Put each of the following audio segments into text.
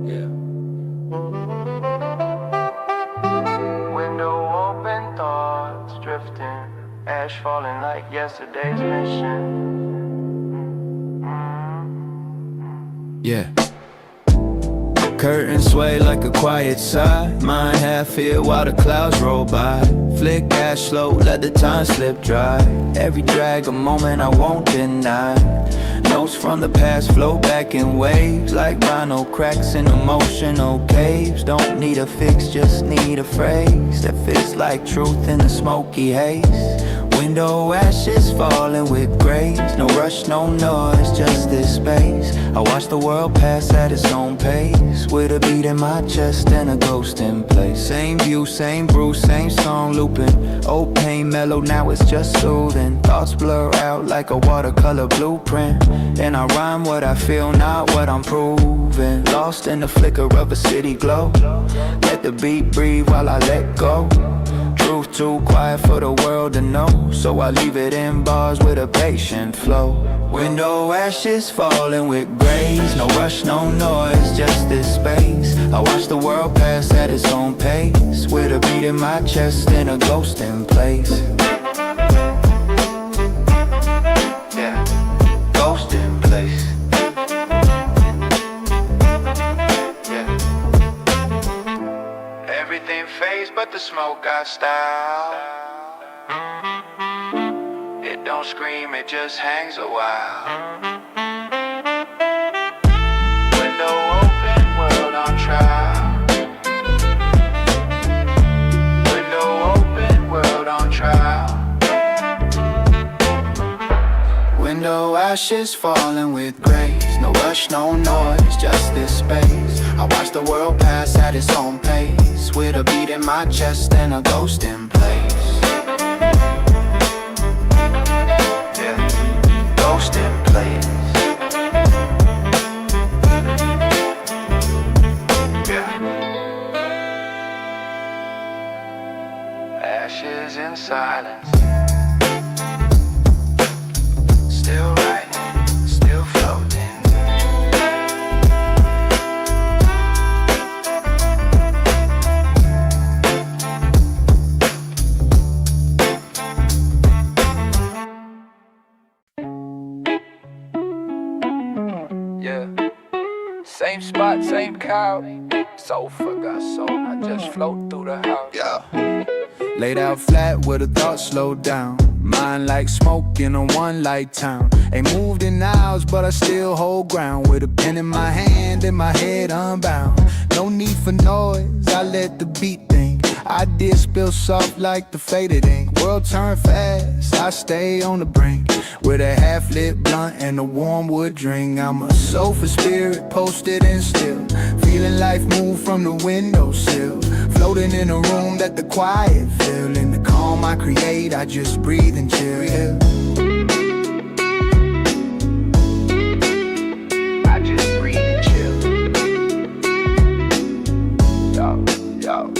Yeah. Window open, thoughts drifting, ash falling like yesterday's mission. Yeah. Curtains sway like a quiet sigh. Mind half here while the clouds roll by. Flick ash slow, let the time slip dry. Every drag a moment I won't deny. Notes from the past flow back in waves, like rhino cracks in emotional caves. Don't need a fix, just need a phrase that fits like truth in the smoky haze. Window ashes falling with grace. No rush, no noise, just this space. I watch the world pass at its own pace, with a beat in my chest and a ghost in place. Same view, same brew, same song looping. Old pain mellow, now it's just soothing. Thoughts blur out like a watercolor blueprint, and I rhyme what I feel, not what I'm proving. Lost in the flicker of a city glow. Let the beat breathe while I let go. Truth too quiet for the world to know, so I leave it in bars with a patient flow. Window ashes falling with grace. No rush, no noise, just this space. I watch the world pass at its own pace, with a beat in my chest and a ghost in place. Yeah, ghost in place. Everything fades but the smoke got style. It don't scream, it just hangs a while. Window open, world on trial. Window open, world on trial. Window ashes falling with grace. No rush, no noise, just this space. I watch the world pass at its own pace, with a beat in my chest and a ghost in place. Yeah, ghost in place. Yeah. Ashes in silence. Still writing, still floating. Yeah. Same spot, same cow. Sofa got soul, I just float through the house. Yeah. Laid out flat with a thought slowed down. Mind like smoke in a one-light town. Ain't moved in hours, but I still hold ground, with a pen in my hand and my head unbound. No need for noise, I let the beat think. Ideas spill soft like the faded ink. World turn fast, I stay on the brink, with a half-lit blunt and a warm wood drink. I'm a sofa spirit, posted and still, feeling life move from the windowsill. Floating in a room that the quiet fill. In the calm I create, I just breathe and chill. Yeah. I just breathe and chill. Yo.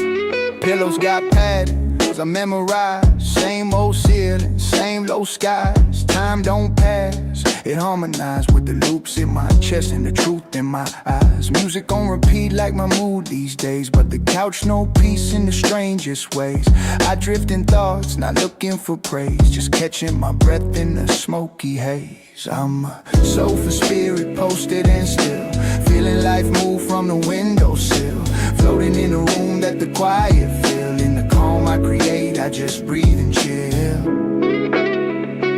Pillows got patterns I memorized. Same old ceiling, same low skies. Time don't pass, it harmonized with the loops in my chest and the truth in my eyes. Music on repeat like my mood these days, but the couch no peace in the strangest ways. I drift in thoughts, not looking for praise, just catching my breath in the smoky haze. I'm a sofa spirit, posted and still, feeling life move from the windowsill. Floating in a room that the quiet fill. In the calm I create, I just breathe and chill.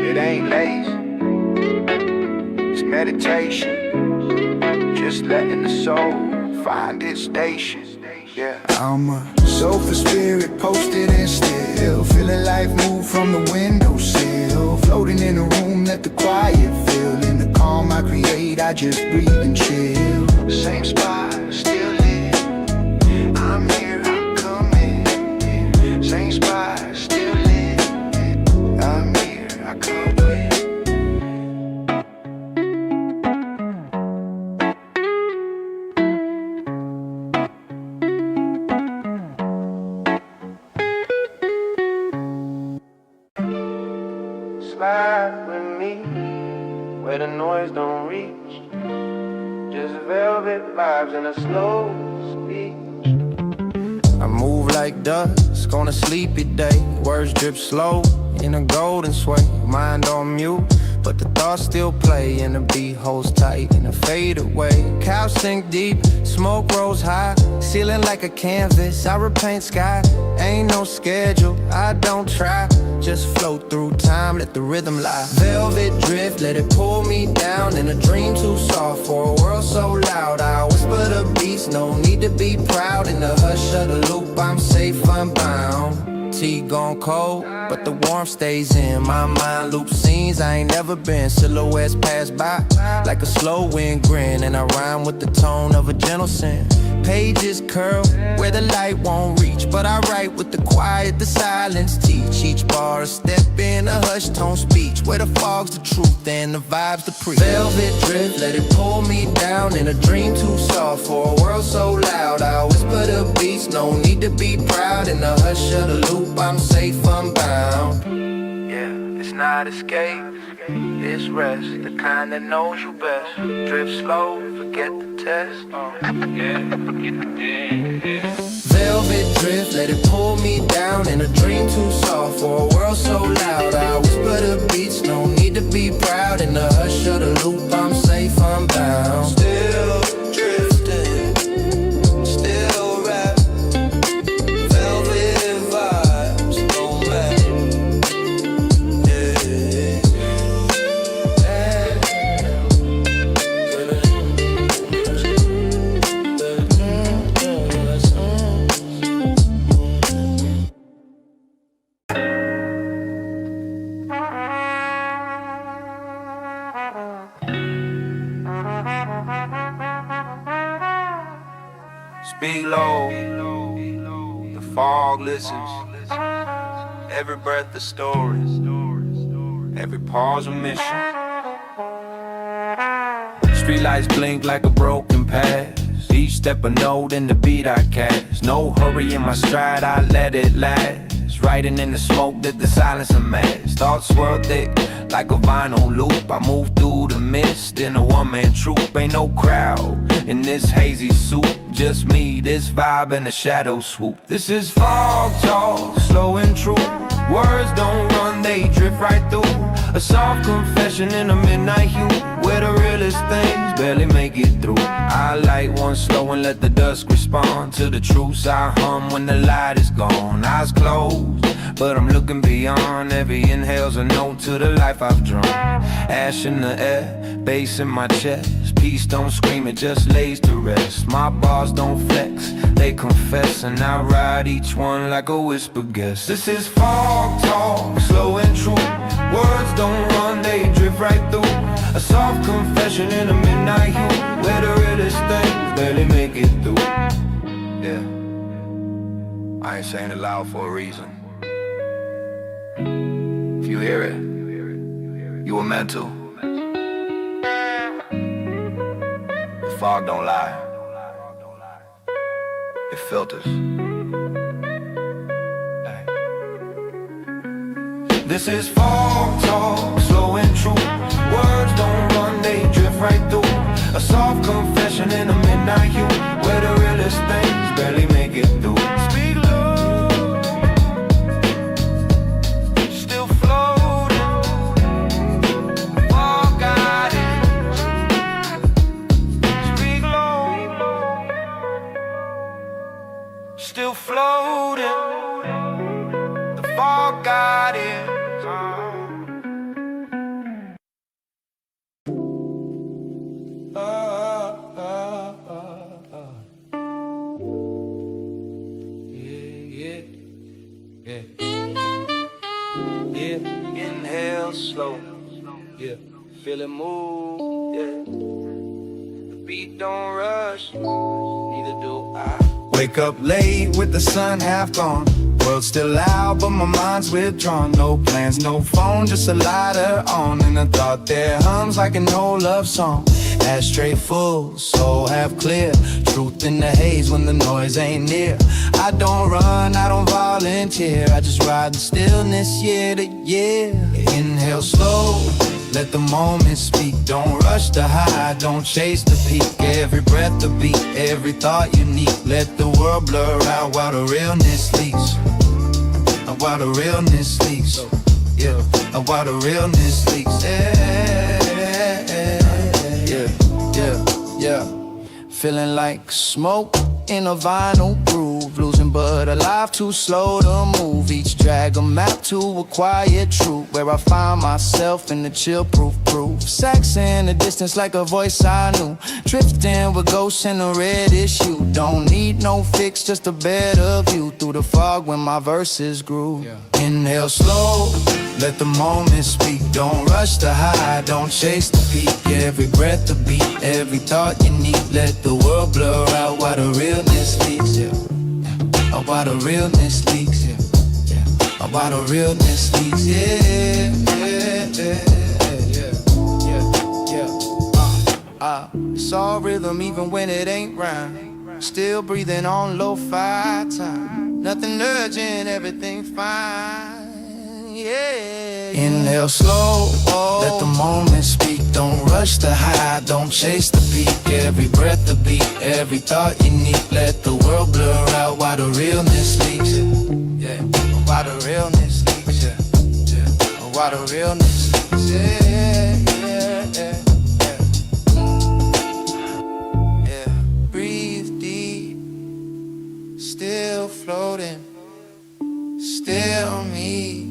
It ain't lazy, it's meditation, just letting the soul find its station. Yeah. I'm a sofa spirit, posted and still, feeling life move from the windowsill. Floating in a room that the quiet fill. In the calm I create, I just breathe and chill. Same spot, still lit. I'm here, I'm coming. Yeah. Same spot, still lit. I'm here, I come with. Slide with me where the noise don't reach. just velvet vibes and a slow speech. I move like dusk on a sleepy day. Words drip slow in a golden sway. Mind on mute, but the thoughts still play. And the beat holds tight and a fade away. Couch sink deep, smoke rolls high. Ceiling like a canvas, I repaint sky. Ain't no schedule, I don't try. Just float through time, let the rhythm lie. Velvet drift, let it pull me down. In a dream too soft for a world so loud. I whisper the beats, no need to be proud. In the hush of the loop, I'm safe, unbound. Tea gone cold, but the warmth stays in my mind. Loop scenes I ain't never been. Silhouettes pass by like a slow wind grin. And I rhyme with the tone of a gentle sin. Pages curl where the light won't reach, but I write with the quiet, the silence teach. Each bar a step in a hushed tone speech, where the fog's the truth and the vibe's the preach. Velvet drift, let it pull me down. In a dream too soft for a world so loud. I whisper the beats, no need to be proud. In the hush of the loop, I'm safe, unbound. Yeah, it's not escape, it's rest. The kind that knows you best. Drift slow, forget the test. Velvet drift, let it pull me down. In a dream too soft for a world so loud. I whisper the beats, no need to be proud. In the hush of the loop, I'm safe, unbound. Still drifting, still rap. Velvet vibes, no man. Speak low, the fog listens. Every breath a story, every pause a mission. Streetlights blink like a broken past. Each step a note in the beat I cast. No hurry in my stride, I let it last. Riding in the smoke that the silence amassed. Thoughts swirl thick like a vinyl loop. I move through the mist in a one-man troupe. Ain't no crowd in this hazy soup. Just me, this vibe, and the shadow swoop. This is fog talk, slow and true. Words don't run, they drift right through. A soft confession in a midnight hue, where the realest things barely make it through. I light one slow and let the dusk respond to the truths I hum when the light is gone. Eyes closed, but I'm looking beyond. Every inhale's a note to the life I've drawn. Ash in the air, bass in my chest. Peace don't scream, it just lays to rest. My bars don't flex, they confess. And I ride each one like a whisper guest. This is fog talk, slow and true. Words don't run, they drift right through. A soft confession in a midnight hue, where the realest things barely make it through. Yeah, I ain't saying it loud for a reason. If you hear it, you were meant to. The fog don't lie, it filters. Hey. This is fog talk, slow and true. Words don't run, they drift right through. A soft confession in a midnight hue, where the realest things barely make it through. Speak low, still floating. Fog got it. Speak low, still floating. The fog got it. Inhale slow, yeah. Feel it move, yeah. The beat don't rush, neither do I. Wake up late with the sun half gone. World's still out, but my mind's withdrawn. No plans, no phone, just a lighter on. And a thought there hums like an old love song. Ashtray full, soul half clear. Truth in the haze when the noise ain't near. I don't run, I don't volunteer. I just ride the stillness year to year. Inhale slow, let the moment speak. Don't rush the high, don't chase the peak. Every breath a beat, every thought unique. Let the world blur out while the realness leaks. While the realness leaks. Yeah, while the realness leaks. Yeah. Feeling like smoke in a vinyl groove, losing but alive, too slow to move. Each drag a map to a quiet truth, where I find myself in the chill-proof groove. Sex in the distance like a voice I knew, drifting with ghosts in a reddish hue. Don't need no fix, just a better view through the fog when my verses grew. Inhale slow, let the moment speak. Don't rush the high, don't chase the peak. Every breath a beat, every thought you need. Let the world blur out while the realness leaks. While the realness leaks. While the realness leaks. It's all rhythm even when it ain't rhyme. Still breathing on lo-fi time. Nothing urgent, everything fine. Yeah. Inhale slow, let the moment speak. Don't rush the high, don't chase the peak. Every breath a beat, every thought you need. Let the world blur out while the realness leaks. Yeah, while the realness leaks. Yeah, while the realness leaks. Yeah. Breathe deep, still floating, still me.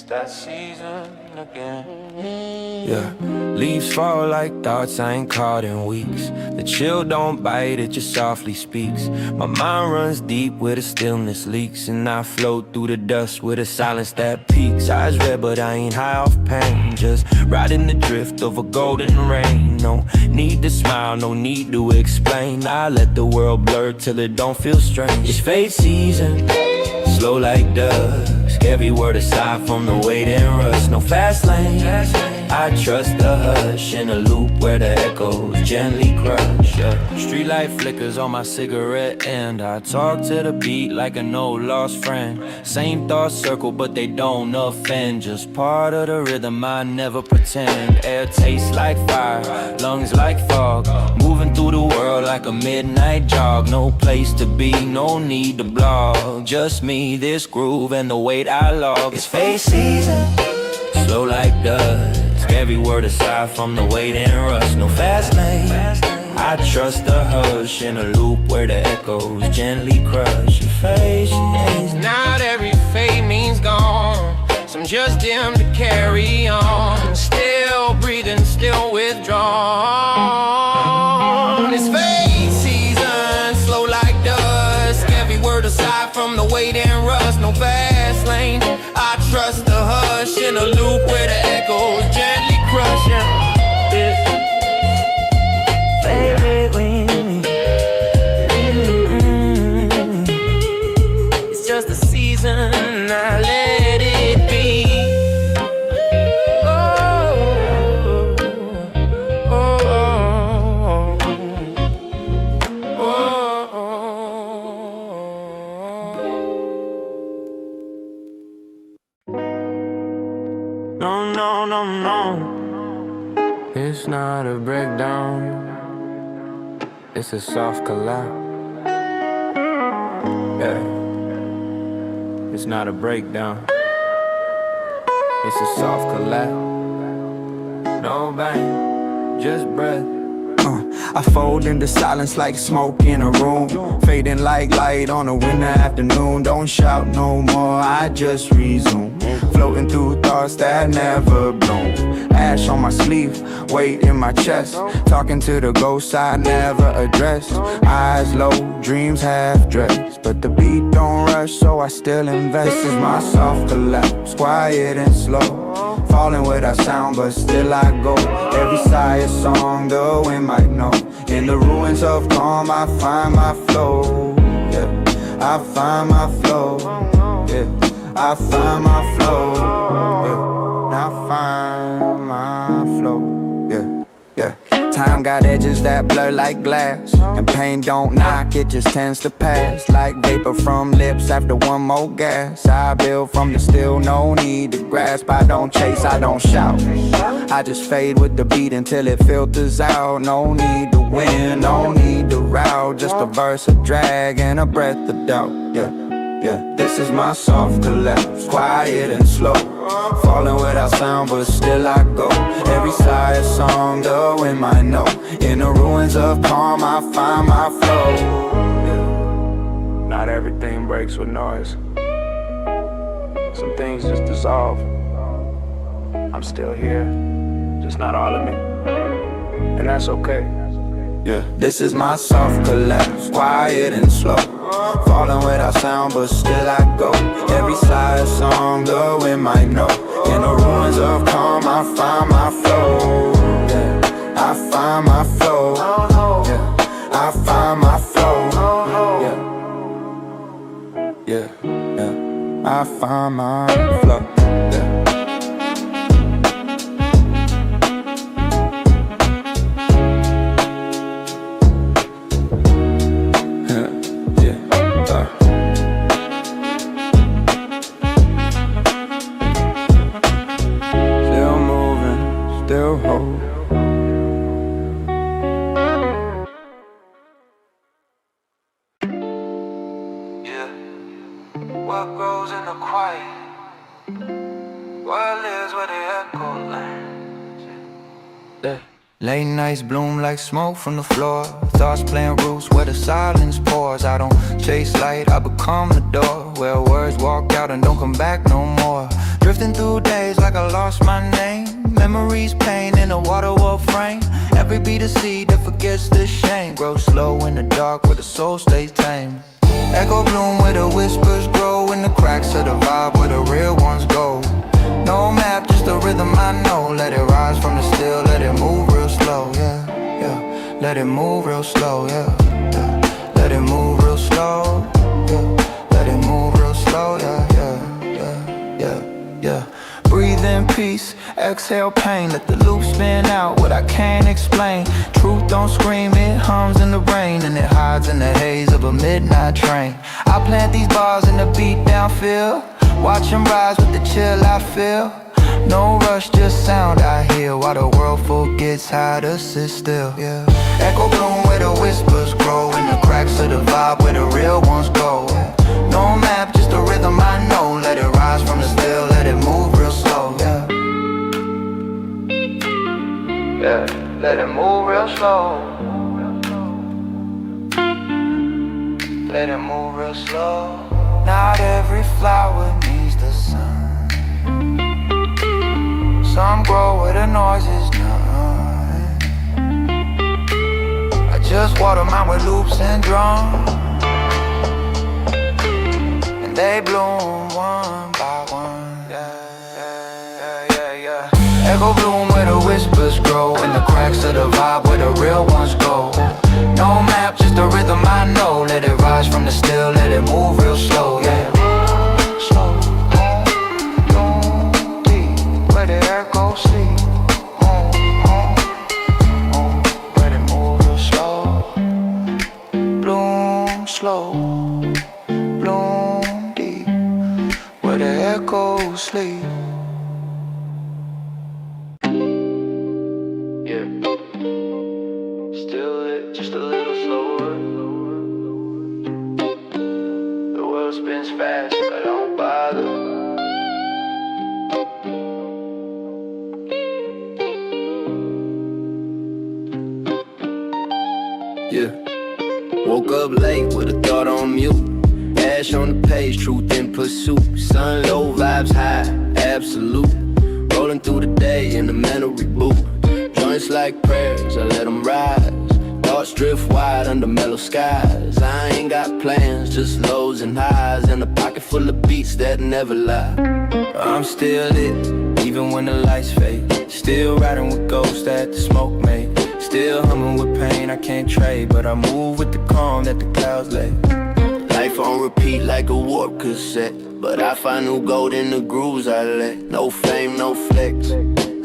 That season again. Yeah, leaves fall like thoughts I ain't caught in weeks. The chill don't bite, it just softly speaks. My mind runs deep where the stillness leaks, and I float through the dust with a silence that peaks. Eyes red but I ain't high off pain, just riding the drift of a golden rain. No need to smile, no need to explain. I let the world blur till it don't feel strange. It's fade season, slow like dust. Every word aside from the wait and rush. No fast lane, I trust the hush. In a loop where the echoes gently crush. Street light flickers on my cigarette end. I talk to the beat like an old lost friend. Same thoughts circle but they don't offend. Just part of the rhythm, I never pretend. Air tastes like fire, lungs like fog. Moving through the world like a midnight jog. No place to be, no need to blog. Just me, this groove, and the weight I log. It's face season, slow like dust. Every word aside from the wait and rush. No fast lane, I trust the hush. In a loop where the echoes gently crush. Your face, not every fade means gone. Some just dim to carry on. Still breathing, still withdrawn. It's fade season, slow like dust. Every word aside from the wait and rush. No fast lane, I trust the hush. In a loop where the echoes gently crush. Favorite with me. It's just a season, I let it be. No. It's not a breakdown, it's a soft collapse. Yeah. It's not a breakdown, it's a soft collapse. No bang, just breath. I fold into silence like smoke in a room, fading like light on a winter afternoon. Don't shout no more, I just resume, floating through thoughts that never bloom. Ash on my sleeve, weight in my chest, talking to the ghosts I never addressed. Eyes low, dreams half dressed, but the beat don't rush, so I still invest. This is my soft collapse, quiet and slow, falling without sound, but still I go. Every sigh a song the wind might know. In the ruins of calm I find my flow. Yeah, I find my flow. Yeah, I find my flow. Yeah, I find my flow. Yeah. Time got edges that blur like glass, and pain don't knock, it just tends to pass like vapor from lips after one more gas. I build from the still, no need to grasp. I don't chase, I don't shout, I just fade with the beat until it filters out. No need to win, no need to route, just a verse of drag and a breath of doubt. Yeah, this is my soft collapse, quiet and slow, falling without sound but still I go. Every sigh a song, the wind might know. In the ruins of calm I find my flow. Not everything breaks with noise, some things just dissolve. I'm still here, just not all of me, and that's okay. Yeah, this is my soft collapse, quiet and slow, falling without sound but still I go. Every sigh a song, the wind might know. In the ruins of calm I find my flow. Yeah, I find my flow. Yeah, I find my flow. Yeah, I find my flow. What grows in the quiet? What lives where the echo lands? Late nights bloom like smoke from the floor. Thoughts playing roots where the silence pours. I don't chase light, I become the door, where words walk out and don't come back no more. Drifting through days like I lost my name. Memories pain in a waterwall frame. Every beat a seed that forgets the shame. Grows slow in the dark where the soul stays tame. Echo bloom where the whispers grow, in the cracks of the vibe where the real ones go. No map, just a rhythm I know. Let it rise from the still, let it move real slow, yeah. Let it move real slow, yeah. Let it move real slow, yeah. Let it move real slow, yeah. Breathe in peace, exhale pain. Let the loop spin out what I can't explain. Truth don't scream, it hums in the rain, and it hides in the haze of a midnight train. I plant these bars in the beat down feel, watch them rise with the chill I feel. No rush, just sound I hear, while the world forgets how to sit still, yeah. Echo bloom where the whispers grow, in the cracks of the vibe where the real ones go. No map, just a rhythm I know. Let it rise from the still, let it move real slow, yeah. Let it move real slow. Let it move real slow. Not every flower needs the sun. Some grow where the noise is none. I just water mine with loops and drums, and they bloom one by one. Echo bloom where the whispers grow, in the cracks of the vibe where the real ones go. No map, just a rhythm I know. Let it rise from the still, let it move real slow, yeah. Slow, deep, where the echo sleep. Let it move real slow. Bloom slow, bloom deep, where the echo sleep. Just a little slower. The world spins fast, but don't bother. Yeah, woke up late with a thought on mute. Ash on the page, truth in pursuit. Sun low, vibes high, absolute. Rolling through the day in the mental reboot. Joints like prayers, I let them rise. Thoughts drift wide under mellow skies. I ain't got plans, just lows and highs, and a pocket full of beats that never lie. I'm still it, even when the lights fade. Still riding with ghosts that the smoke made. Still humming with pain I can't trade, but I move with the calm that the clouds lay. Life on repeat like a warp cassette, but I find new gold in the grooves I let. No fame, no flex,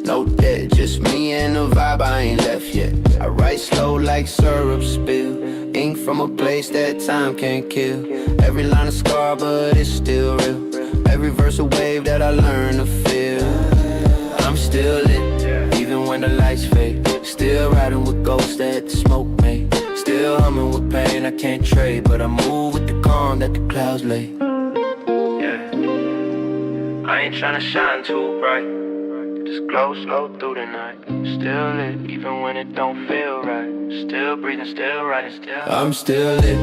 no debt, just me and the vibe, I ain't left yet. I light slow like syrup spill. Ink from a place that time can't kill. Every line a scar, but it's still real. Every verse a wave that I learn to feel. I'm still lit, even when the lights fade. Still riding with ghosts that the smoke made. Still humming with pain I can't trade. But I move with the calm that the clouds lay. Yeah, I ain't tryna shine too bright. Just glow slow through the night. Still lit, even when it don't feel right. Still breathing, still riding, still I'm still lit,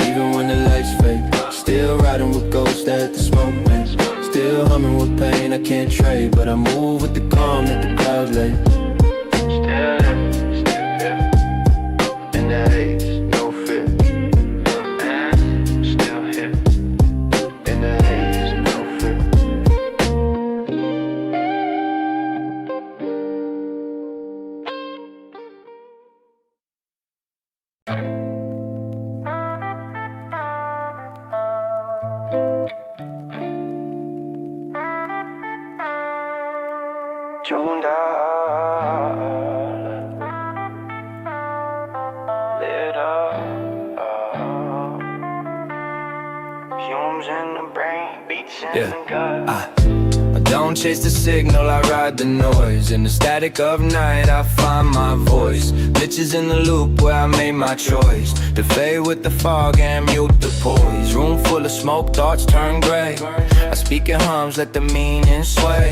even when the lights fade. Still riding with ghosts that the smoke made. Still humming with pain I can't trade. But I move with the calm that the clouds lay. Still lit, still here. In the haze, no fear. Still here. In the haze, no fear. Tuned up, lit up, fumes in the brain, beats in the gut. I don't chase the signal, I ride the noise. In the static of night, I find my voice. Bitches in the loop where I made my choice. To fade with the fog and mute the poise. Room full of smoke, thoughts turn gray. I speak in hums, let the meaning sway.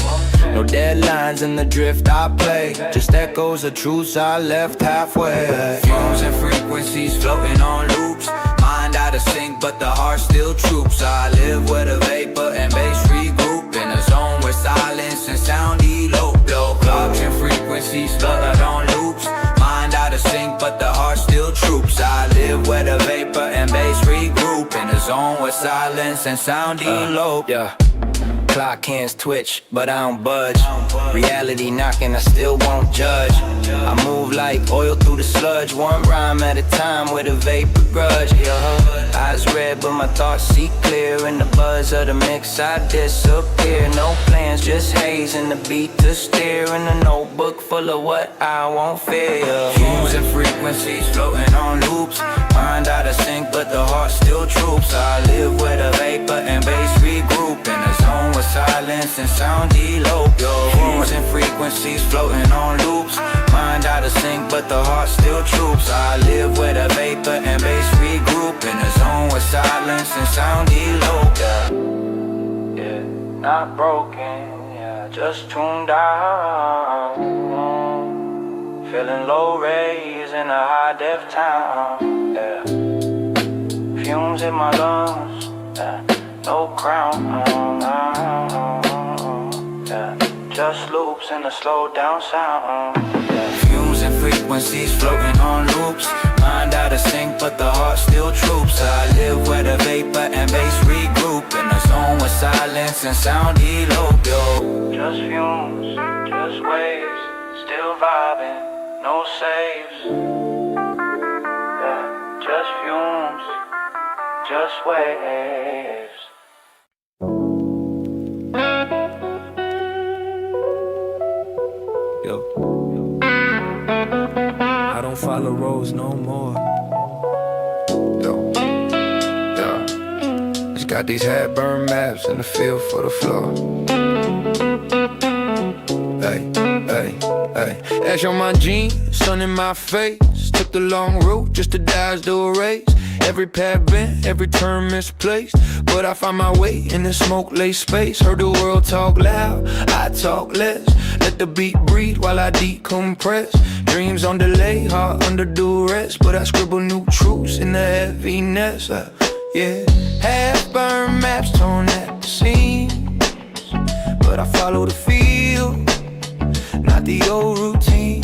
No deadlines in the drift I play. Just echoes of truths I left halfway. Fumes and frequencies floating on loops. Mind out of sync, but the heart still troops. I live where the vapor and bass regroup. In a zone where silence and sound elope. Low clocks and frequencies flooded on loops. Mind out of sync, but the heart still troops. I live where the vapor and bass regroup. In a zone where silence and sound elope. Clock hands twitch, but I don't budge. Reality knocking, I still won't judge. I move like oil through the sludge. One rhyme at a time with a vapor grudge. Eyes red, but my thoughts see clear. In the buzz of the mix, I disappear. No plans, just haze and the beat to steer. In a notebook full of what I won't fear. Fumes and frequencies floating on loops. Mind out of sync, but the heart still troops. I live where the vapor and bass regroup. In a zone with silence and sound elope. Fumes and frequencies floating on loops. Mind out of sync, but the heart still troops. I live where the vapor and bass regroup. In a zone with silence and sound elope. Yeah, not broken, yeah, just tuned out. Feeling low rays in a high def town. Yeah, fumes in my lungs. Yeah, no crown. Yeah, just loops in a slow down sound. Yeah. Fumes and frequencies floating on loops. Mind out of sync, but the heart still troops. I live where the vapor and bass regroup. In a zone with silence and sound elope. Just fumes, just waves, still vibing, no saves. Yeah, just fumes, just waves. I don't follow roads no more. Just got these headburn maps and the feel for the floor. Ash on my jeans, sun in my face. Took the long route just to dodge the race. Every path bent, every turn misplaced. But I find my way in the smoke-laced space. Heard the world talk loud, I talk less. Let the beat breathe while I decompress. Dreams on delay, heart under duress. But I scribble new truths in the heaviness. Yeah, half-burned maps torn at the seams. But I follow the feel, not the old routine.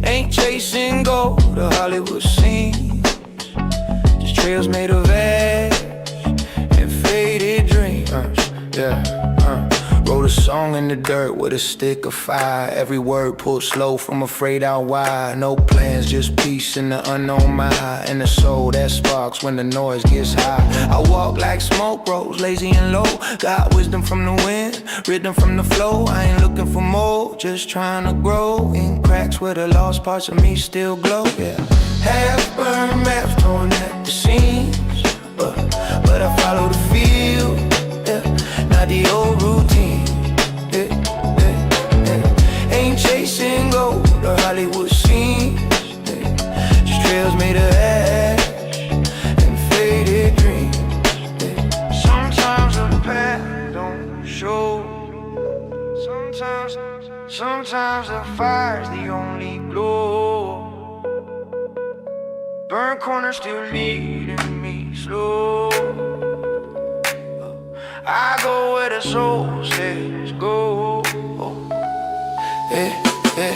Ain't chasing gold or Hollywood scenes. Just trails made of ash and faded dreams. Roll the song in the dirt with a stick of fire. Every word pulled slow from afraid out wide. No plans, just peace in the unknown mind. And the soul that sparks when the noise gets high. I walk like smoke rolls, lazy and low. Got wisdom from the wind, rhythm from the flow. I ain't looking for more, just trying to grow in cracks where the lost parts of me still glow. Yeah, half-burned maps torn at the seams, but I follow the field, yeah, not the old routine, yeah, yeah, yeah. Ain't chasing gold or Hollywood scenes, yeah. Just trails made of ash and faded dreams, yeah. Sometimes the path don't show, sometimes the fire's the only glow. Burn corners still leading me slow. I go where the soul says go. Yeah, yeah,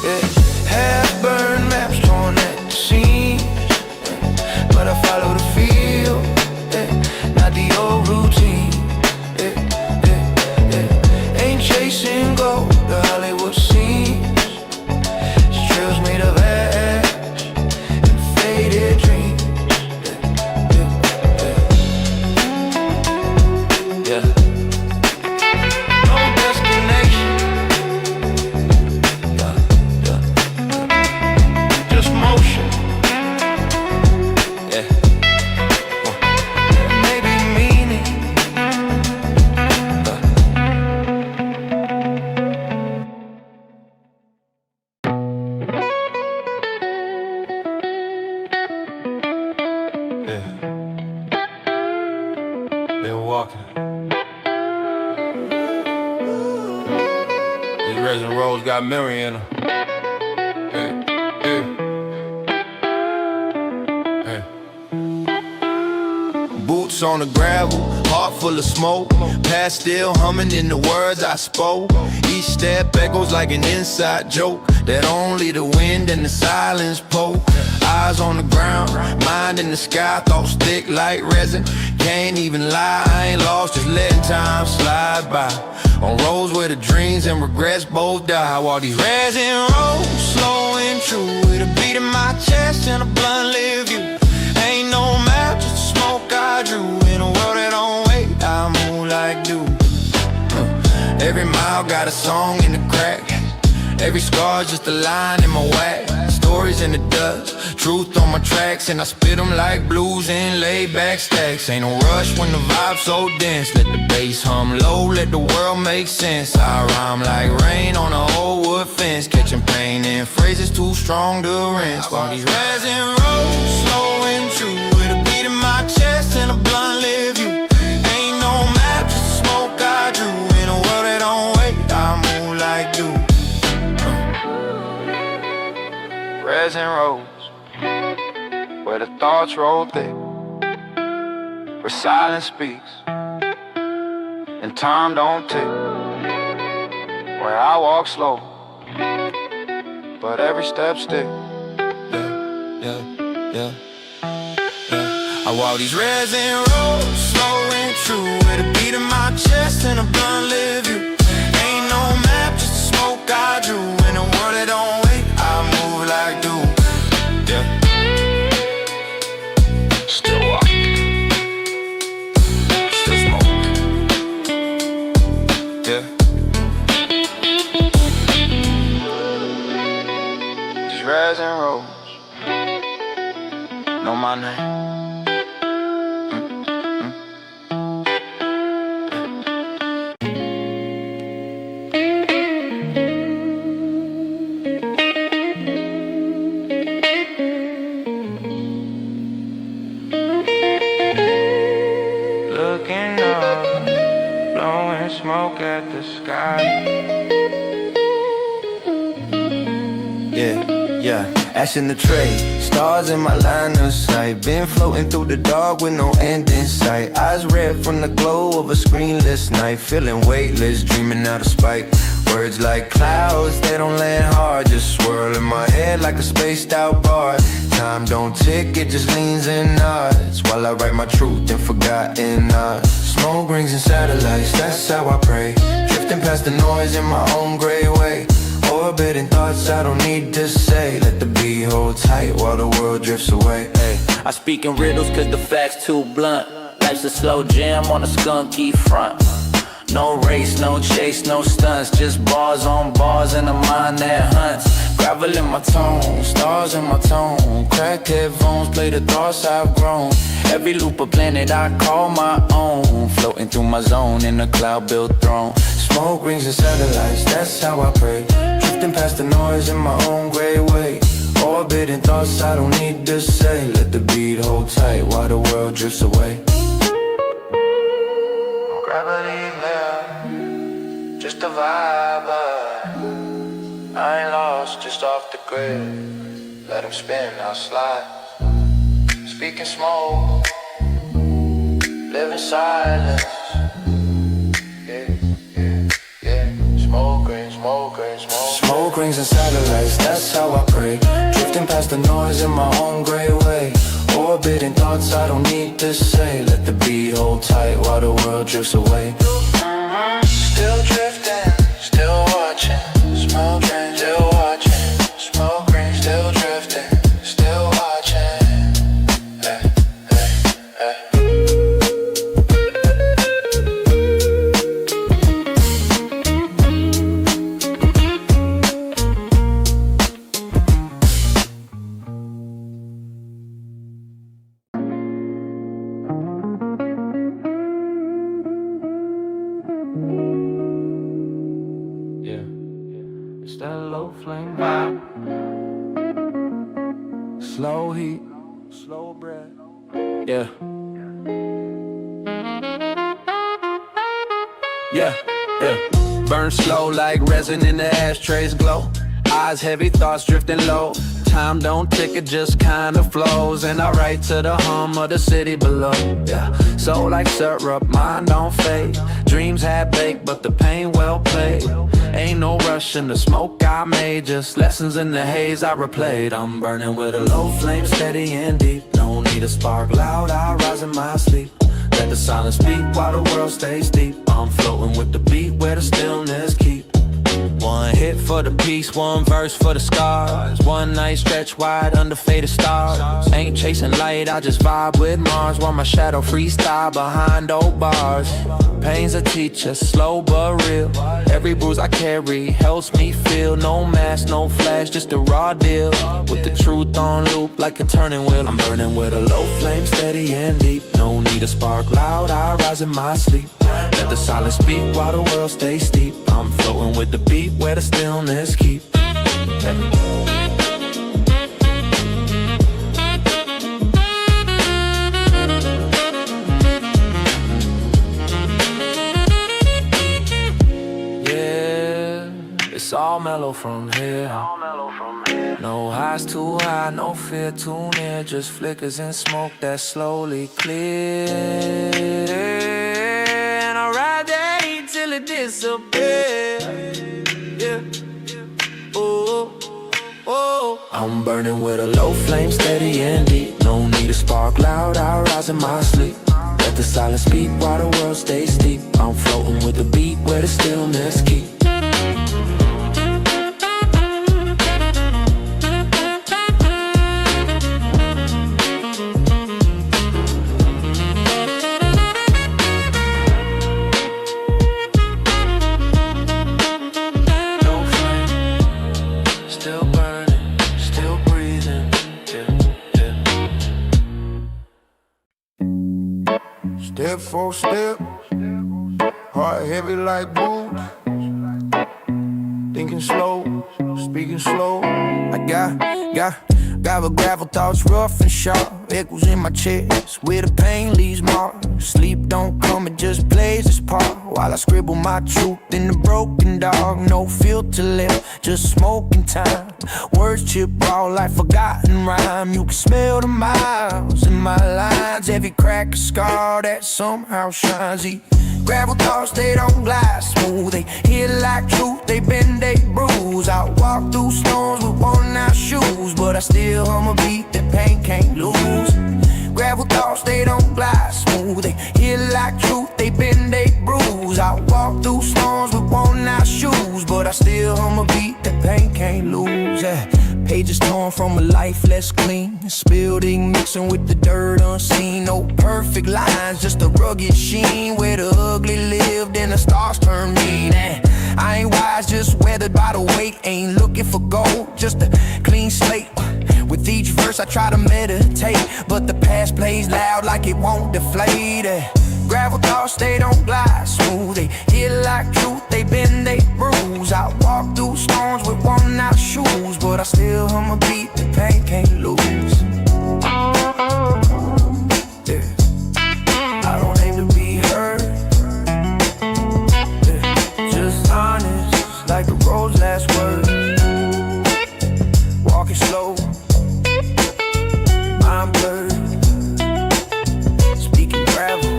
yeah. Half-burned maps torn at the seams, but I follow the field, yeah, not the old routine. Yeah, yeah, yeah. Ain't chasing gold, the Hollywood scenes. It's trails made of ash and faded dreams. Got Mary in her. Hey, hey, hey. Boots on the gravel, heart full of smoke. Past still humming in the words I spoke. Each step echoes like an inside joke that only the wind and the silence poke. Eyes on the ground, mind in the sky, thoughts thick like resin. Can't even lie, I ain't lost, just letting time slide by. On roads where the dreams and regrets both die. I walk these resin roads, slow and true, with a beat in my chest and a blunt lit view. Ain't no map, just the smoke I drew. In a world that don't wait, I move like dew. Every mile got a song in the crack. Every scar's just a line in my wax. Stories in the dust, truth on my tracks, and I spit them like blues in laid back stacks. Ain't no rush when the vibe's so dense. Let the bass hum low, let the world make sense. I rhyme like rain on a old wood fence, catching pain in phrases too strong to rinse. While these resin roads, slow and true, with a beat in my chest and a blunt lit view. Ain't no map, just the smoke I drew. In a world that don't wait, I move like dew. Resin roads, where the thoughts roll thick, where silence speaks and time don't tick, where I walk slow, but every step stick. Yeah, yeah, yeah, yeah. I walk these resin roads, slow and true, with a beat in my chest and a blunt lit view. Ain't no map, just the smoke I drew. In a world that don't wait, I move like dew. Yeah. Still walk, still smoke. Yeah. These resin roads know my name. Smoke at the sky. Yeah, yeah. Ash in the tray, stars in my line of sight. Been floating through the dark with no end in sight. Eyes red from the glow of a screenless night. Feeling weightless, dreaming out of spite. Words like clouds, they don't land hard. Just swirl in my head like a spaced out bar. Time don't tick, it just leans and nods while I write my truth in forgotten knots. Smoke rings and satellites, that's how I pray. Drifting Drifting past the noise in my own gray way, orbiting thoughts I don't need to say. Let the beat hold tight while the world drifts away. Hey, I speak in riddles cause the facts too blunt. Life's a slow jam on a skunky front. No race, no chase, no stunts, just bars on bars and a mind that hunts. Gravel in my tone, stars in my tone, cracked headphones play the thoughts I've grown. Every loop a planet I call my own, floating through my zone in a cloud-built throne. Smoke rings and satellites, that's how I pray. Drifting past the noise in my own gray way, orbiting thoughts I don't need to say. Let the beat hold tight while the world drifts away. Gravity there, just a vibe, but I ain't lost, just off the grid. Let him spin, I'll slide. Speaking smoke, live in silence. Yeah, yeah, yeah. Smoke rings, smoke rings, smoke. Smoke rings and satellites, that's how I pray. Drifting past the noise in my own gray way, orbiting thoughts I don't need to say. Let the beat hold tight while the world drifts away. Still drifting, still watching. Smoke rings, still watching. Smoke rings, still drifting, still watching. Hey, hey, hey. Yeah, it's that low flame vibe, slow heat, slow breath. Yeah. Yeah, yeah. Burn slow like resin in the ashtrays glow. Eyes heavy, thoughts drifting low. Time don't tick, it just kinda flows. And I write to the hum of the city below. Yeah, so like syrup, mind don't fade. Dreams half baked, but the pain well played. Ain't no rush in the smoke I made, just lessons in the haze I replayed. I'm burning with a low flame, steady and deep. Don't need a spark loud, I rise in my sleep. Let the silence speak while the world stays deep. I'm floating with the beat where the stillness keep. One hit for the peace, one verse for the scars. One night stretch wide under faded stars. Ain't chasing light, I just vibe with Mars, while my shadow freestyle behind old bars. Pain's a teacher, slow but real. Every bruise I carry helps me feel. No mask, no flash, just a raw deal. With the truth on loop like a turning wheel. I'm burning with a low flame, steady and deep. No need a spark loud, I rise in my sleep. Let the silence speak while the world stays steep. I'm floating with the beat where the stillness keep. Yeah, it's all mellow from here. No highs too high, no fear too near. Just flickers and smoke that slowly clear. And I ride that heat till it disappears. Yeah. Oh, oh. I'm burning with a low flame, steady and deep. No need a spark loud, I rise in my sleep. Let the silence speak while the world stays deep. I'm floating with the beat where the stillness keep. Step for step, heart heavy like boots. Thinking slow, speaking slow. I got gravel thoughts rough and sharp. Echoes in my chest, where the pain leaves marks. Sleep don't come, it just plays its part. While I scribble my truth in the broken dog. No filter left, just smoking time. Words chip raw like forgotten rhyme. You can smell the miles in my lines. Every crack a scar that somehow shines. Gravel thoughts, they don't glide smooth. They hit like truth, they bend, they bruise. I walk through storms with worn out shoes, but I still hum a beat that pain can't lose. Gravel thoughts, they don't glide smooth. They hit like truth, they bend, they bruise. I walk through storms with worn pain can't lose. Pages torn from a life less clean, spilled ink mixing with the dirt unseen. No perfect lines, just a rugged sheen, where the ugly lived and the stars turn mean. I ain't wise, just weathered by the weight. Ain't looking for gold, just a clean slate. With each verse I try to meditate, but the past plays loud like it won't deflate. Gravel thoughts, they don't glide smooth. They hit like truth, they bend, they bruise. I walk through storms with worn out shoes, but I still hum a beat the pain can't lose. Yeah. I don't aim to be heard. Yeah. Just honest, like the road's last word. Walking slow, I'm blurred. Speaking gravel,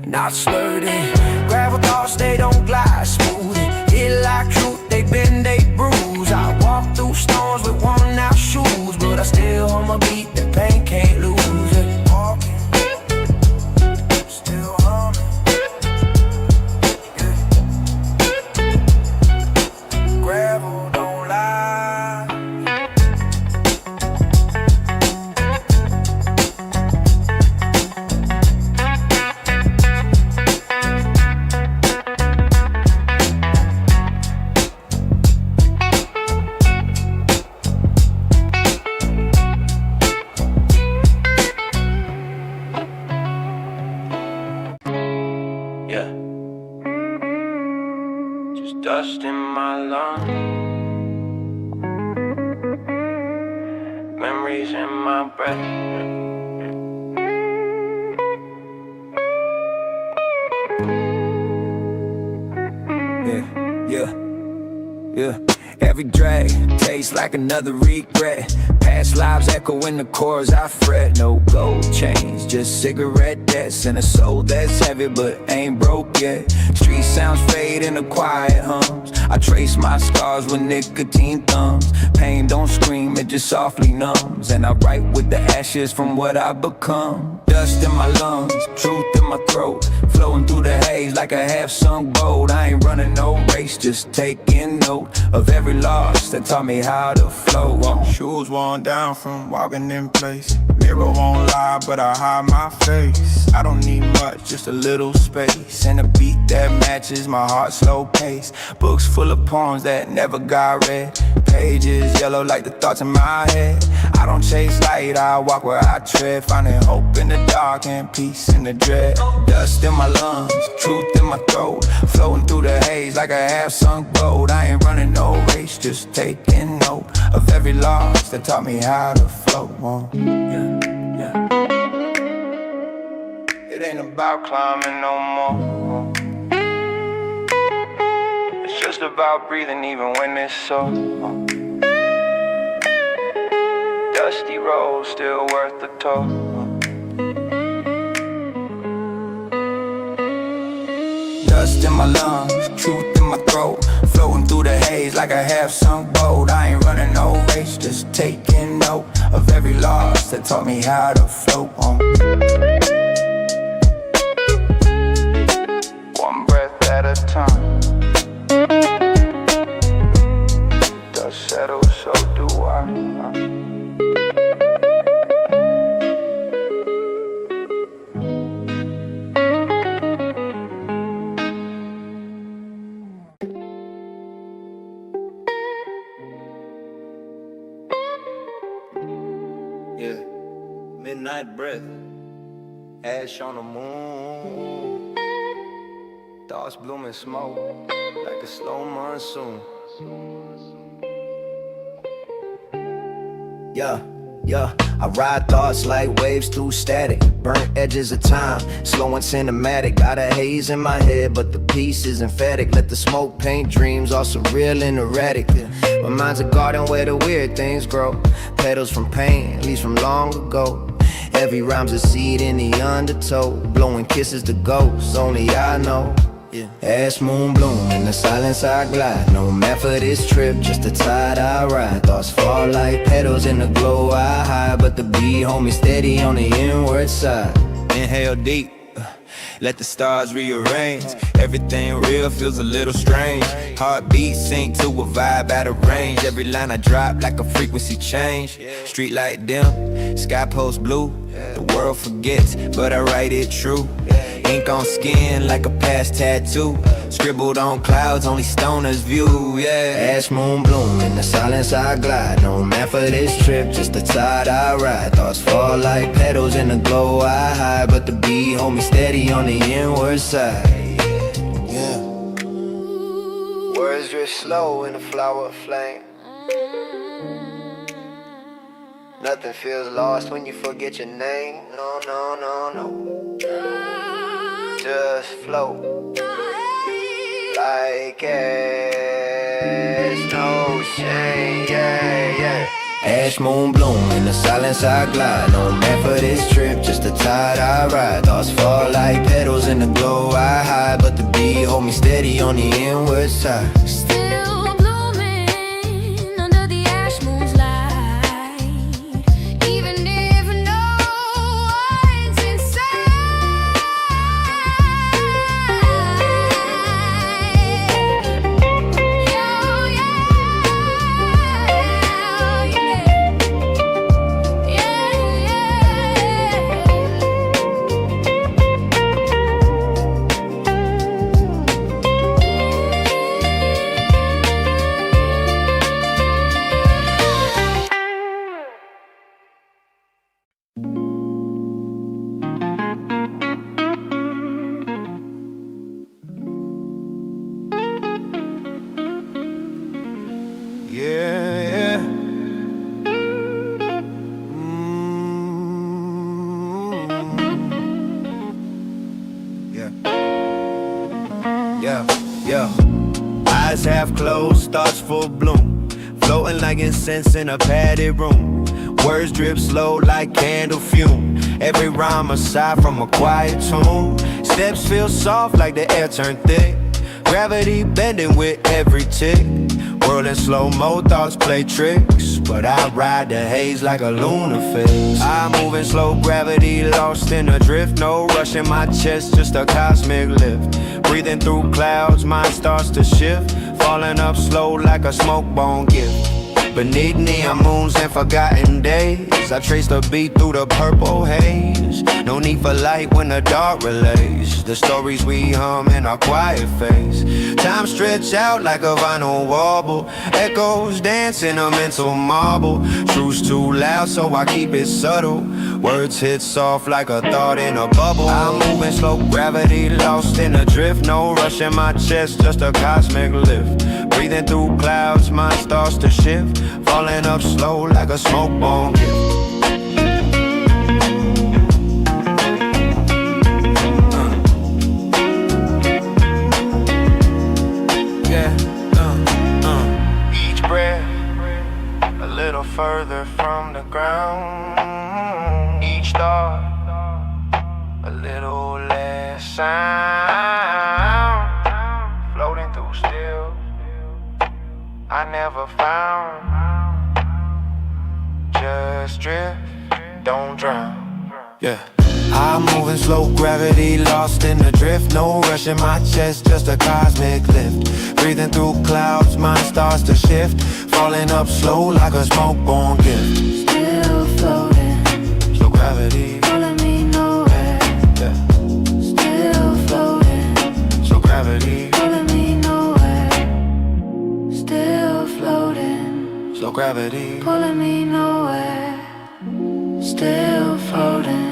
not slurred in. Gravel thoughts, they don't glide smooth. Hit like truth, they bend, they bruise. I walk through storms with worn out shoes, but I still hum a beat that pain can't lose. Walking, still humming. Yeah. Gravel don't lie. Yeah. Just dust in my lungs, memories in my breath. Yeah. Every drag tastes like another regret. Past lives echo in the chords I fret. No gold chains, just cigarette debts, and a soul that's heavy but ain't broke yet. Street sounds fade into quiet hums. I trace my scars with nicotine thumbs. Pain don't scream, it just softly numbs. And I write with the ashes from what I've become. Dust in my lungs, truth in my throat, flowing through the haze like a half-sunk boat. I ain't running no race, just taking note of every loss that taught me how to flow. Shoes worn down from walking in place. Mirror won't lie, but I hide my face. I don't need much, just a little space, and a beat that matches my heart's slow pace. Books full of poems that never got read. Pages yellow like the thoughts in my head. I don't chase light, I walk where I tread, finding hope in the dark and peace in the dread. Dust in my lungs, truth in my throat, flowing through the haze like a half-sunk boat. I ain't running no race, just taking note of every loss that taught me how to float. Yeah. It ain't about climbing no more. It's just about breathing even when it's so. Dusty road, still worth the toll. Dust in my lungs, truth in my throat, flowing through the haze like a half-sunk boat. I ain't running no race, just taking note of every loss that taught me how to float on. One breath at a time. Dust settles, so do I. Yeah, midnight breath, ash on the moon, thoughts blooming smoke like a slow monsoon. Yeah, I ride thoughts like waves through static, burnt edges of time, slow and cinematic. Got a haze in my head, but the peace is emphatic. Let the smoke paint dreams, all surreal and erratic. My mind's a garden where the weird things grow, petals from pain, leaves from long ago. Every rhyme's a seed in the undertow, blowing kisses to ghosts, only I know. Ash moon bloom, in the silence I glide. No map for this trip, just the tide I ride. Thoughts fall like petals in the glow I hide, but the beat hold me steady on the inward side. Inhale deep, let the stars rearrange. Everything real feels a little strange. Heartbeat sync to a vibe out of range. Every line I drop like a frequency change. Street light dim, sky post blue. The world forgets, but I write it true. Ink on skin like a past tattoo. Scribbled on clouds, only stoners view, yeah. Ash moon bloom, in the silence I glide. No man for this trip, just the tide I ride. Thoughts fall like petals in the glow I hide. But the beat hold me steady on the inward side, yeah. Words drift slow in a flower flame. Nothing feels lost when you forget your name. No, no, no, no. Just float like ash, no shame, yeah, yeah. Ash moon bloom, in the silence I glide. No man for this trip, just the tide I ride. Thoughts fall like petals in the glow I hide. But the beat hold me steady on the inward side. Still blooming under the ash moon's light. Even if no one's inside. Yeah, yeah. Yeah, yeah. Eyes half closed, thoughts full bloom. Floating like incense in a padded room. Words drip slow like candle fume. Every rhyme a sigh from a quiet tune. Steps feel soft like the air turned thick. Gravity bending with every tick. World in slow-mo, thoughts play tricks. But I ride the haze like a lunar phase. I move in slow gravity, lost in a drift. No rush in my chest, just a cosmic lift. Breathing through clouds, mind starts to shift. Falling up slow like a smoke-bone gift. Beneath neon moons and forgotten days, I trace the beat through the purple haze. No need for light when the dark relays the stories we hum in our quiet phase. Time stretch out like a vinyl wobble. Echoes dance in a mental marble. Truth's too loud so I keep it subtle. Words hit soft like a thought in a bubble. I'm moving slow gravity, lost in a drift. No rush in my chest, just a cosmic lift. Breathing through clouds, mind starts to shift. Falling up slow like a smoke-bomb gift. Each breath a little further from the ground. Each thought a little less sound. Floating through still I never found. Just drift, don't drown. Yeah. I'm moving slow, gravity lost in the drift. No rush in my chest, just a cosmic lift. Breathing through clouds, mind starts to shift. Falling up slow like a smoke-borne gift. still floating, Slow gravity, pulling me nowhere. yeah. Still floating, Slow gravity, pulling me nowhere. Still floating, slow gravity. pulling me nowhere. Still floating.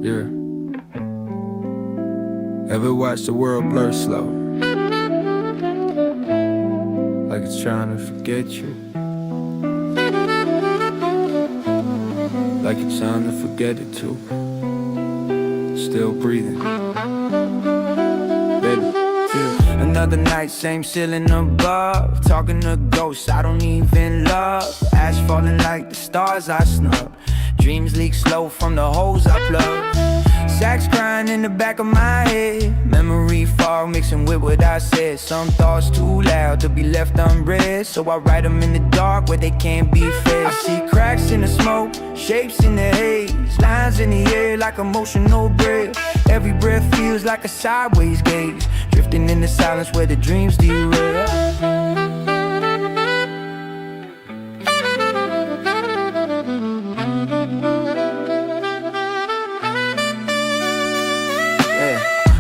Yeah. Ever watch the world blur slow? Like it's trying to forget you. Like it's trying to forget it too. Still breathing. Baby, feel. Another night, same ceiling above. Talking to ghosts I don't even love. Ash falling like the stars I snub. Dreams leak slow from the holes I plug. Sax crying in the back of my head. Memory fog mixing with what I said. Some thoughts too loud to be left unread, so I write them in the dark where they can't be fed. I see cracks in the smoke, shapes in the haze, lines in the air like emotional breath. Every breath feels like a sideways gaze, drifting in the silence where the dreams derail.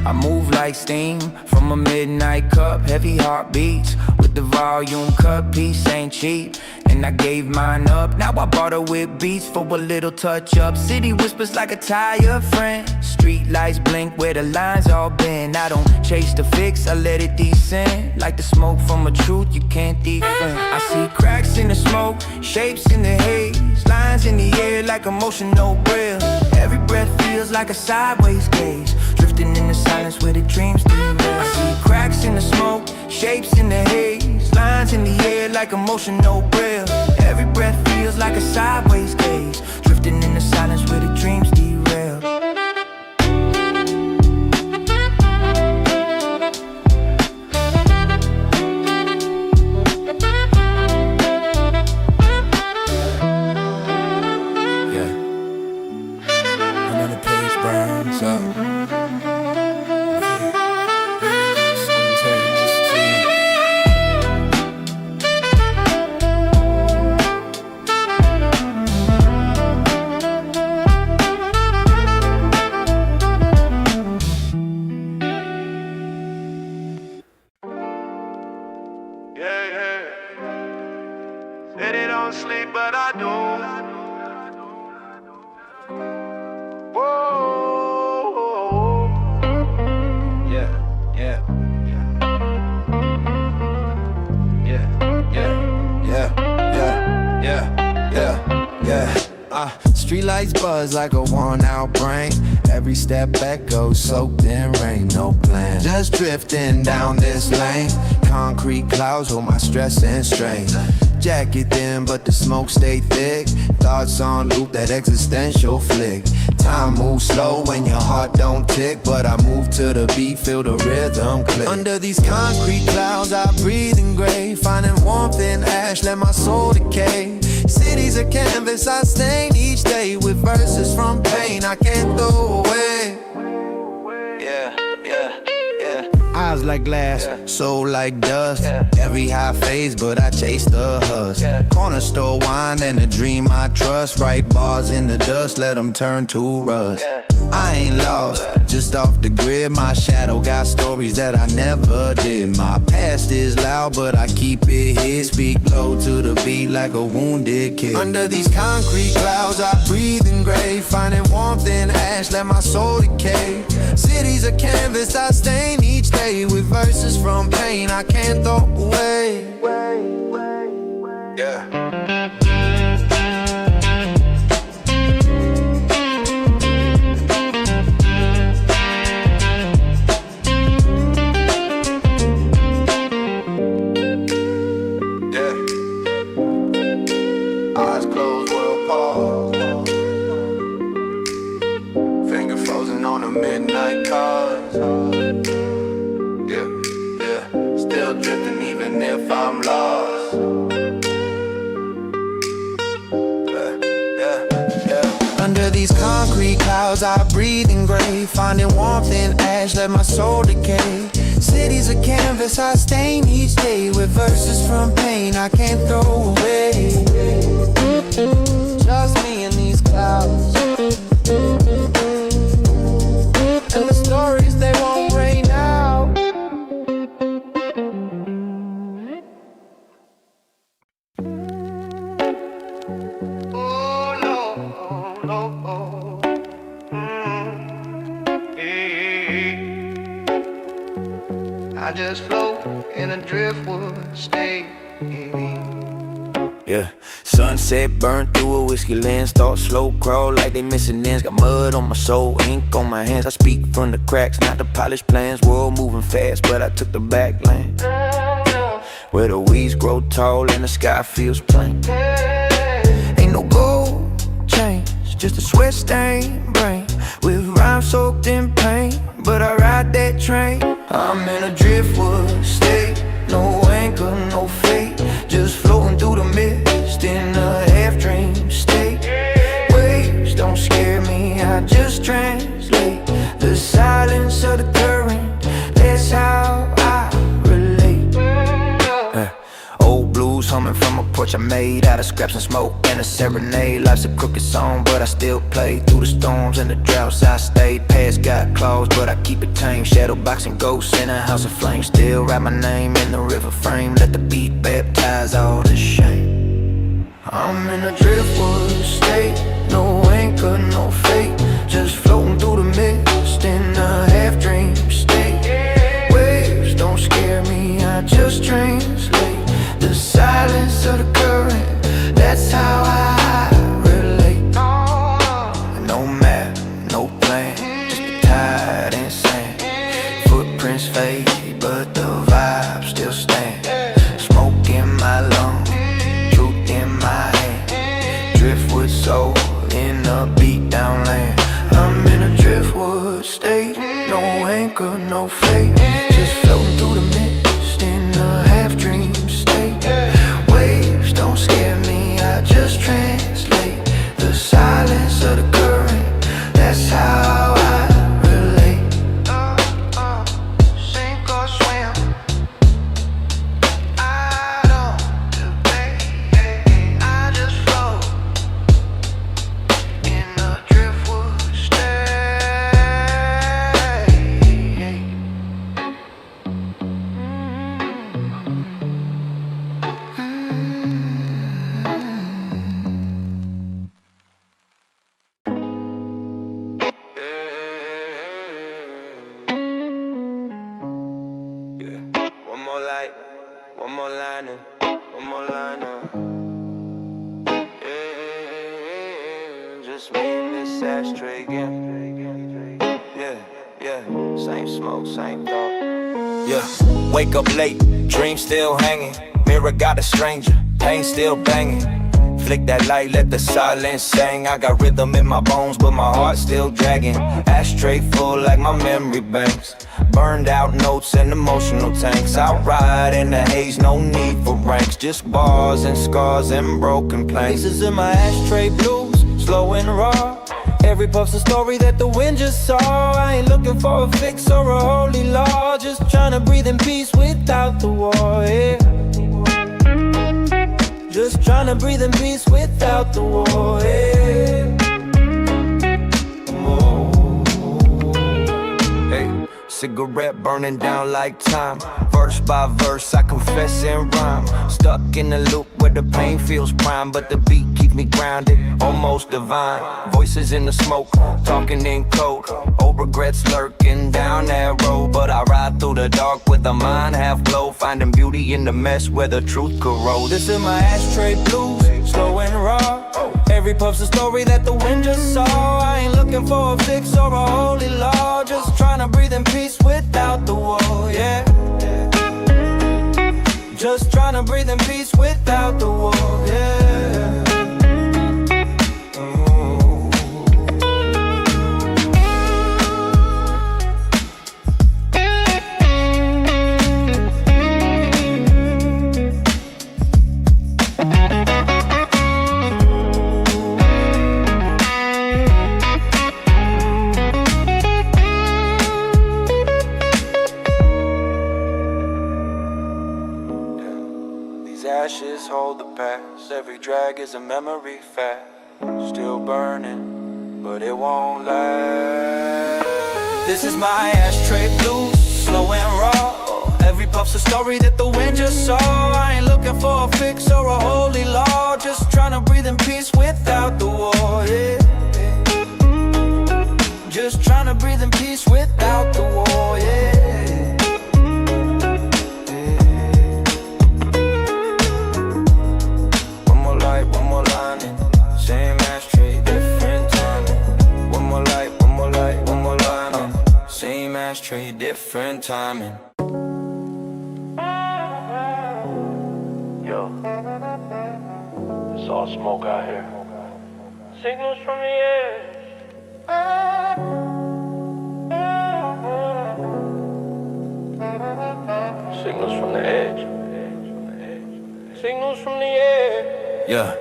I move like steam from a midnight cup. Heavy heartbeats with the volume cut. Peace ain't cheap, and I gave mine up. Now I bought her with beats for a little touch up. City whispers like a tired friend. Street lights blink where the lines all bend. I don't chase the fix, I let it descend. Like the smoke from a truth you can't defend. I see cracks in the smoke, shapes in the haze, lines in the air like emotional breath. Every breath feels like a sideways gaze, drifting in the silence where the dreams derail. I see cracks in the smoke, shapes in the haze, lines in the air like emotional breath. Every breath feels like a sideways gaze, drifting in the silence where the dreams derail. Yeah. Another page burns up. Said they don't sleep, but I do. Whoa. Yeah. Streetlights buzz like a worn-out brain. Every step echoes soaked in rain. No plan, just drifting down this lane. Concrete clouds hold my stress and strain. Jacket thin, but the smoke stay thick. Thoughts on loop, that existential flick. Time moves slow when your heart don't tick, but I move to the beat, feel the rhythm click. Under these concrete clouds, I breathe in gray, finding warmth in ash, let my soul decay. City's a canvas I stain each day with verses from pain I can't throw away. Eyes like glass, soul like dust. Every high phase, but I chase the husk. Corner store wine and a dream I trust. Write bars in the dust, let them turn to rust. I ain't lost, just off the grid. My shadow got stories that I never did. My past is loud, but I keep it here. Speak low to the beat like a wounded kid. Under these concrete clouds, I breathe in gray, finding warmth in ash, let my soul decay. City's a canvas I stain each day with verses from pain I can't throw away. Eyes closed, world pause. Finger frozen on the midnight cars. Still drifting even if I'm lost. Under these concrete clouds, I breathe in gray, finding warmth in ash, let my soul decay. City's a canvas I stain each day with verses from pain I can't throw away. Just me and these clouds, and the stories they won't rain out. I just float in a driftwood state. Sunset burned through a whiskey lens. Thoughts slow crawl like they missing ends. Got mud on my soul, ink on my hands. I speak from the cracks, not the polished plans. World moving fast, but I took the back lane, where the weeds grow tall and the sky feels plain. Ain't no gold chains, just a sweat stained brain with rhymes soaked in pain. But I ride that train. I'm in a driftwood state, no anchor, no fate, just floating through the mist in a half-dream state. Waves don't scare me, I just translate the silence of the current. That's how I relate. Old blues humming from a porch I made out of scraps and smoke and a serenade. Life's a crooked song, but I still play through the storms and the droughts. I stayed. Past got claws, but I keep it tame. Shadow boxing ghosts in a house of flames. Still write my name in the river frame. Let the beat baptize all the shame. I'm in a driftwood state, no anchor, no fate, just floating through the mist in a half-dream state. Waves don't scare me, I just translate the silence of the current. That's how I relate. No map, no plan, just the tide and sand. Footprints fade, but the vibe still stand. Smoke in my lungs, truth in my hand. Driftwood soul in a beat down land. I'm in a driftwood state, no anchor, no fate, just floating through the mist in a half-dream state. Waves don't scare me, I just translate the silence of the current. That's how I relate. Sink or swim, I don't debate. I just float in a driftwood state. One more light, one more line, one more line. Just me and this ashtray again. Yeah, same smoke, same thought. Yeah, wake up late, dream still hanging. Mirror got a stranger, pain still banging. Flick that light, let the silence sing. I got rhythm in my bones, but my heart still dragging. Ashtray full like my memory banks. Burned out notes and emotional tanks. I ride in the haze, no need for ranks. Just bars and scars and broken planks. Pieces in my ashtray blues, slow and raw. Every puff's a story that the wind just saw. I ain't looking for a fix or a holy law, just trying to breathe in peace without the war, yeah. Just trying to breathe in peace without the war, yeah. Cigarette burning down like time. Verse by verse, I confess and rhyme. Stuck in a loop where the pain feels prime, but the beat keeps me grounded, almost divine. Voices in the smoke, talking in code. Old regrets lurking down that road, but I ride through the dark with a mind half glow, finding beauty in the mess where the truth corrodes. This is my ashtray blues, slow and raw. Every puff's a story that the wind just saw. I ain't looking for a fix or a holy law, just trying to breathe in peace without the war, yeah. Just trying to breathe in peace without the war, yeah. Ashes hold the past, every drag is a memory fast. Still burning, but it won't last. This is my ashtray blues, slow and raw. Every puff's a story that the wind just saw. I ain't looking for a fix or a holy law, just trying to breathe in peace without the war, yeah. Just trying to breathe in peace without the war, yeah. Ashtray, different timing. Yo, it's all smoke out here. Signals from the edge. Signals from the edge. Signals from the edge. Yeah,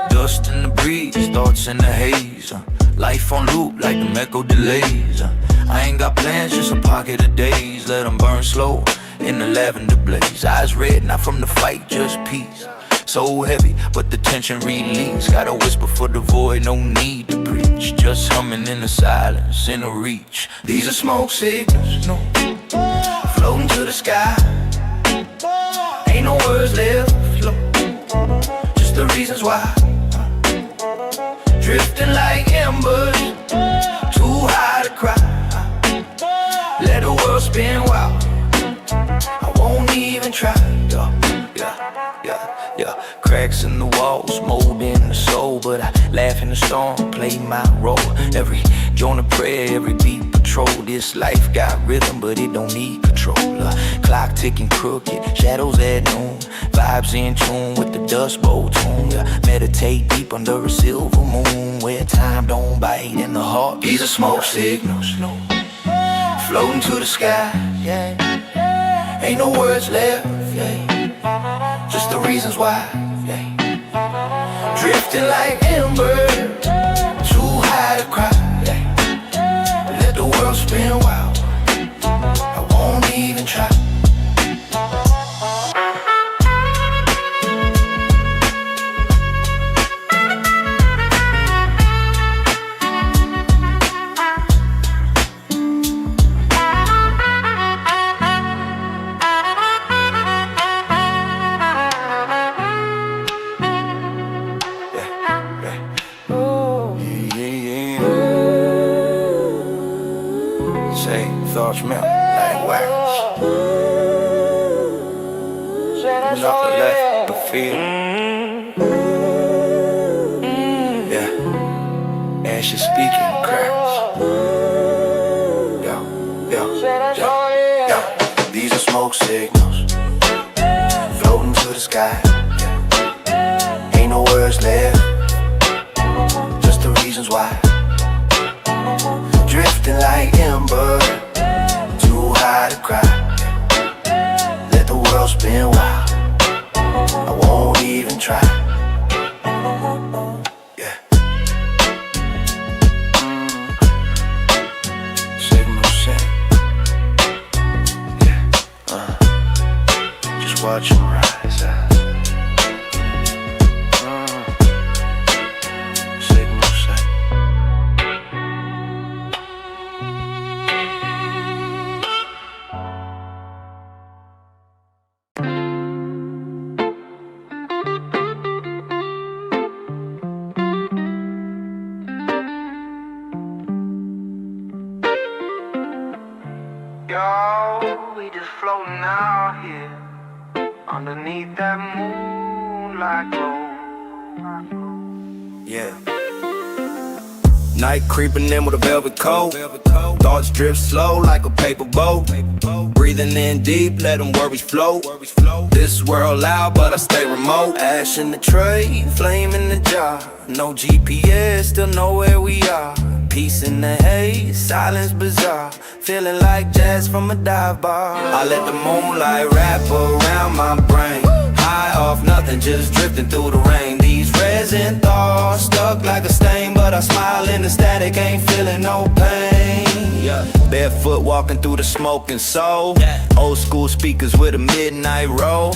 dust in the breeze, thoughts in the haze. Life on loop like the echo delays. I ain't got plans, just a pocket of days. Let them burn slow in the lavender blaze. Eyes red, not from the fight, just peace. So heavy, but the tension release. Gotta whisper for the void, no need to preach. Just humming in the silence, in the reach. These are smoke signals, no, floating to the sky. Ain't no words left, float, just the reasons why. Drifting like embers, too high to cry. Let the world spin wild, I won't even try. Yeah, cracks in the walls, mold in the soul. But I laugh in the storm, play my role. Every joint of prayer, every beat patrol. This life got rhythm, but it don't need control. Clock ticking crooked, shadows at noon. Vibes in tune with the dust bowl tune. Meditate deep under a silver moon, where time don't bite in the heart. These are smoke signals, no, floating to the sky, yeah. Ain't no words left, yeah, just the reasons why, yeah. Drifting like ember, too high to cry, yeah. Let the world spin wild, I won't even try. Thoughts melt like wax. Nothing left but feel. Yeah, ashes speaking cracks. Yo. These are smoke signals, floating to the sky. Yeah. Ain't no words left, just the reasons why. Drifting like ember, to cry, yeah. Let the world spin wild, I won't even try, yeah. Signal set, yeah. Just watch them rise. Yo, we just floating out here underneath that moonlight glow. Yeah. Night creeping in with a velvet coat. Thoughts drift slow like a paper boat. Breathing in deep, let them worries float. This world loud, but I stay remote. Ash in the tray, flame in the jar. No GPS, still know where we are. Peace in the haze, silence bizarre. Feeling like jazz from a dive bar. I let the moonlight wrap around my brain. High off nothing, just drifting through the rain. These resin thoughts stuck like a stain, but I smile in the static, ain't feeling no pain. Barefoot walking through the smoking soul. Old school speakers with a midnight roll.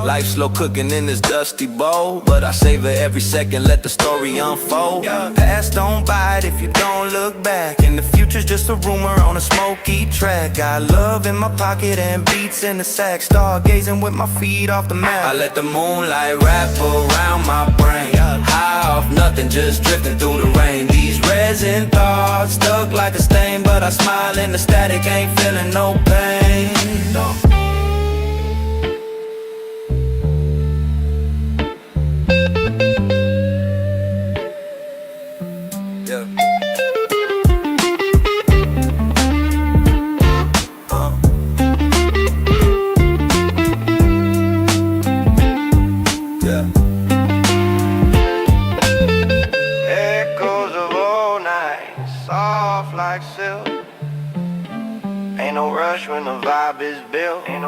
Life slow cooking in this dusty bowl, but I savor every second, let the story unfold. Past don't bite if you don't look back, and the future's just a rumor on a smoky track. Got love in my pocket and beats in the sack. Stargazing with my feet off the mat. I let the moonlight wrap around my brain. High off nothing, just drifting through the rain. These resin thoughts stuck like a stain, but I smile in the static, ain't feeling no pain. No.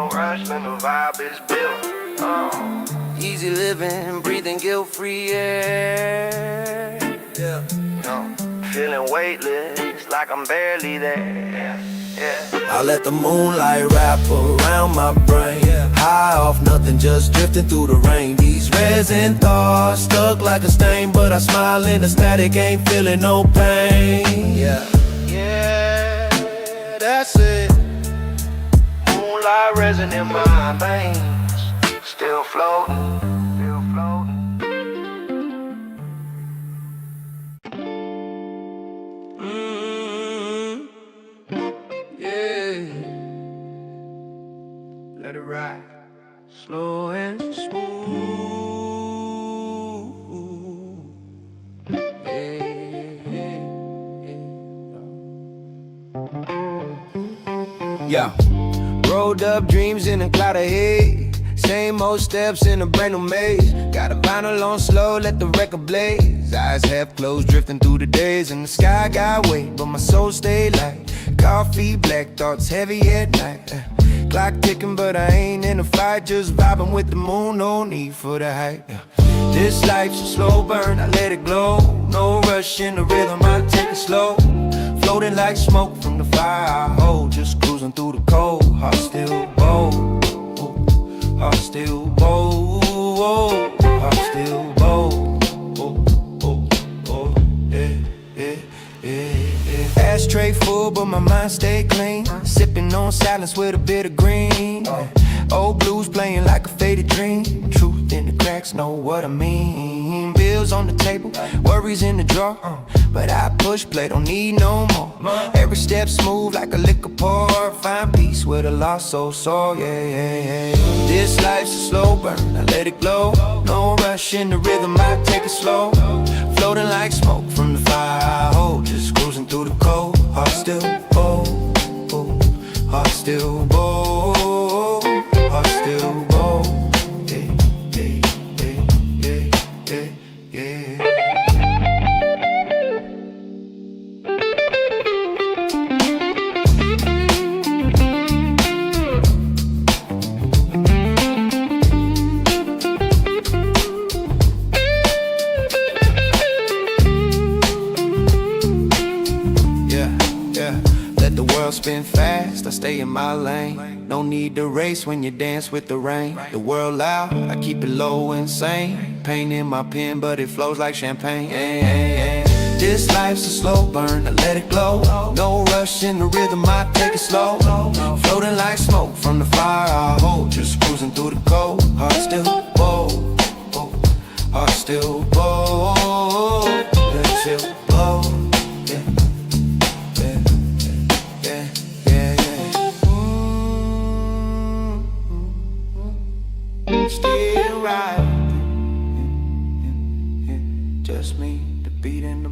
no rush when the vibe is built. Easy living, breathing guilt-free air. Yeah, no, feeling weightless, like I'm barely there. Yeah. I let the moonlight wrap around my brain. High off nothing, just drifting through the rain. These resin thoughts stuck like a stain, but I smile in the static, ain't feeling no pain. Yeah, yeah, that's it. Moonlight resin in my veins, still floating, still floating. Yeah, let it ride, slow and smooth. Yeah, rolled up dreams in a cloud of haze. Same old steps in a brand new maze. Got a vinyl on slow, let the record blaze. Eyes half closed, drifting through the days. And the sky got weight, but my soul stayed light. Coffee, black thoughts heavy at night. Clock ticking, but I ain't in a fight. Just vibing with the moon, no need for the hype. This life's a slow burn, I let it glow. No rush in the rhythm, I take it slow. Floating like smoke from the fire I hold. Just cruising through the cold, heart still bold. Heart still bold, heart still bold. Ashtray full, but my mind stay clean. Sipping on silence with a bit of green. Old blues playing like a faded dream. Truth in the cracks, know what I mean. Bills on the table, worries in the drawer. But I push play, don't need no more. Every step smooth like a liquor pour. Find peace with a lost soul, yeah, yeah, yeah. This life's a slow burn, I let it glow. No rush in the rhythm, I take it slow. Floating like smoke from the fire I hold. Just cruising through the cold, heart still bold. Heart still bold, heart still bold. Yeah, yeah, yeah, yeah, yeah, yeah. Spin fast, I stay in my lane. No need to race when you dance with the rain. The world loud, I keep it low and sane. Pain in my pen, but it flows like champagne. This life's a slow burn, I let it glow. No rush in the rhythm, I take it slow. Floating like smoke from the fire I hold. Just cruising through the cold, heart still bold. Heart still bold, let it still blow. Still riding, just me, the beat and the